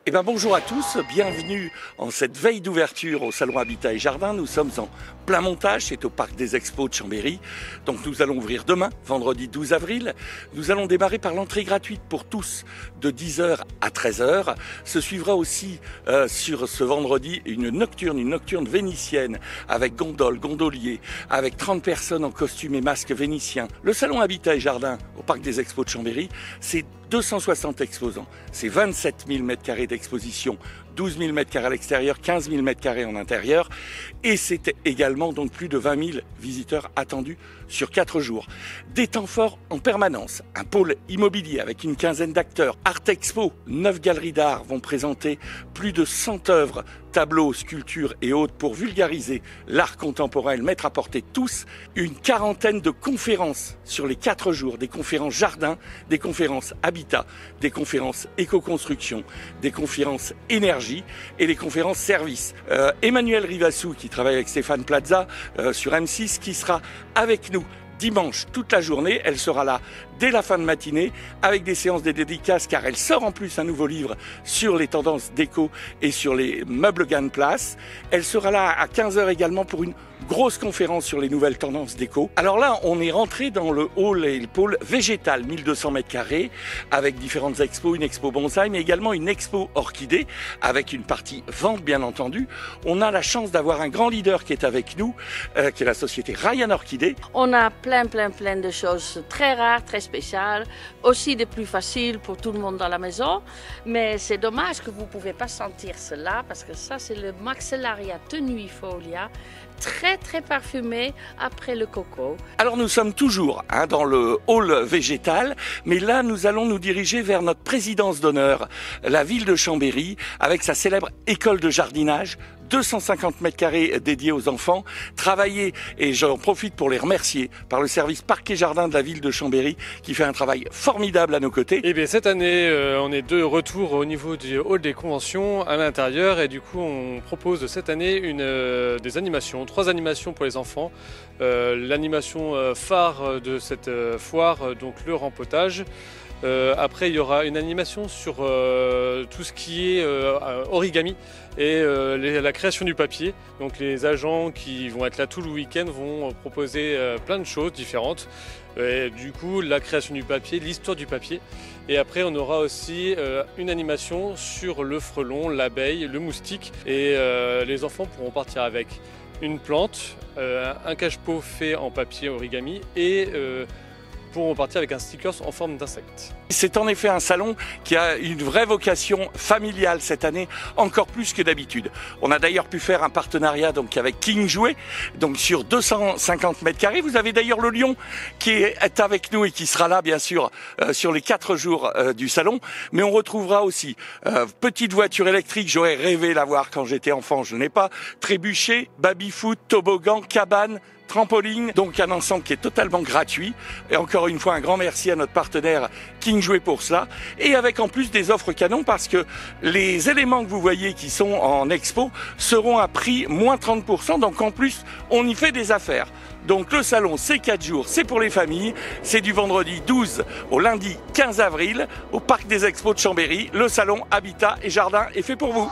Eh bien, bonjour à tous, bienvenue en cette veille d'ouverture au Salon Habitat et Jardin. Nous sommes en plein montage, c'est au Parc des Expos de Chambéry. Donc nous allons ouvrir demain, vendredi 12 avril. Nous allons démarrer par l'entrée gratuite pour tous de 10h à 13h. Se suivra aussi sur ce vendredi une nocturne vénitienne avec gondole, gondolier, avec 30 personnes en costume et masque vénitien. Le Salon Habitat et Jardin au Parc des Expos de Chambéry, c'est 260 exposants, c'est 27 000 m² d'exposition, 12 000 m² à l'extérieur, 15 000 m² en intérieur, et c'est également donc plus de 20 000 visiteurs attendus sur 4 jours. Des temps forts en permanence, un pôle immobilier avec une quinzaine d'acteurs, Art Expo, 9 galeries d'art vont présenter plus de 100 œuvres, tableaux, sculptures et autres pour vulgariser l'art contemporain et le mettre à portée de tous, une quarantaine de conférences sur les 4 jours, des conférences jardin, des conférences habitat, des conférences éco-construction, des conférences énergie et des conférences services. Emmanuel Rivassou qui travaille avec Stéphane Plaza sur M6 qui sera avec nous dimanche toute la journée. Elle sera là dès la fin de matinée avec des séances de dédicaces car elle sort en plus un nouveau livre sur les tendances déco et sur les meubles gain de place. Elle sera là à 15h également pour une grosse conférence sur les nouvelles tendances déco. Alors là, on est rentré dans le hall et le pôle végétal, 1200 m² avec différentes expos, une expo bonsaï mais également une expo orchidée avec une partie vente bien entendu. On a la chance d'avoir un grand leader qui est avec nous, qui est la société Ryan Orchidée. On a plein de choses très rares, très spéciales, aussi des plus faciles pour tout le monde dans la maison. Mais c'est dommage que vous ne pouvez pas sentir cela parce que ça c'est le Maxillaria tenuifolia, très parfumé après le coco. Alors nous sommes toujours dans le hall végétal, mais là nous allons nous diriger vers notre présidence d'honneur, la ville de Chambéry, avec sa célèbre école de jardinage, 250 m² dédiés aux enfants, travaillés, et j'en profite pour les remercier, par le service Parc et Jardin de la ville de Chambéry, qui fait un travail formidable à nos côtés. Et bien cette année, on est de retour au niveau du hall des conventions à l'intérieur, et du coup on propose cette année des animations, 3 animations pour les enfants. L'animation phare de cette foire, donc le rempotage. Après, il y aura une animation sur tout ce qui est origami et la création du papier. Donc les agents qui vont être là tout le week-end vont proposer plein de choses différentes. Et du coup, la création du papier, l'histoire du papier. Et après, on aura aussi une animation sur le frelon, l'abeille, le moustique. Et les enfants pourront partir avec une plante, un cache-pot fait en papier origami et pourront partir avec un sticker en forme d'insecte. C'est en effet un salon qui a une vraie vocation familiale cette année, encore plus que d'habitude. On a d'ailleurs pu faire un partenariat donc avec King Jouet, donc sur 250 m². Vous avez d'ailleurs le lion qui est avec nous et qui sera là bien sûr sur les 4 jours du salon. Mais on retrouvera aussi petite voiture électrique, j'aurais rêvé l'avoir quand j'étais enfant, je n'ai pas. Trébuchet, baby-foot, toboggan, cabane, trampoline, donc un ensemble qui est totalement gratuit. Et encore une fois, un grand merci à notre partenaire King Jouet pour cela. Et avec en plus des offres canons parce que les éléments que vous voyez qui sont en expo seront à prix moins 30%. Donc en plus, on y fait des affaires. Donc le salon, c'est 4 jours, c'est pour les familles. C'est du vendredi 12 au lundi 15 avril au Parc des Expos de Chambéry. Le salon Habitat et Jardin est fait pour vous.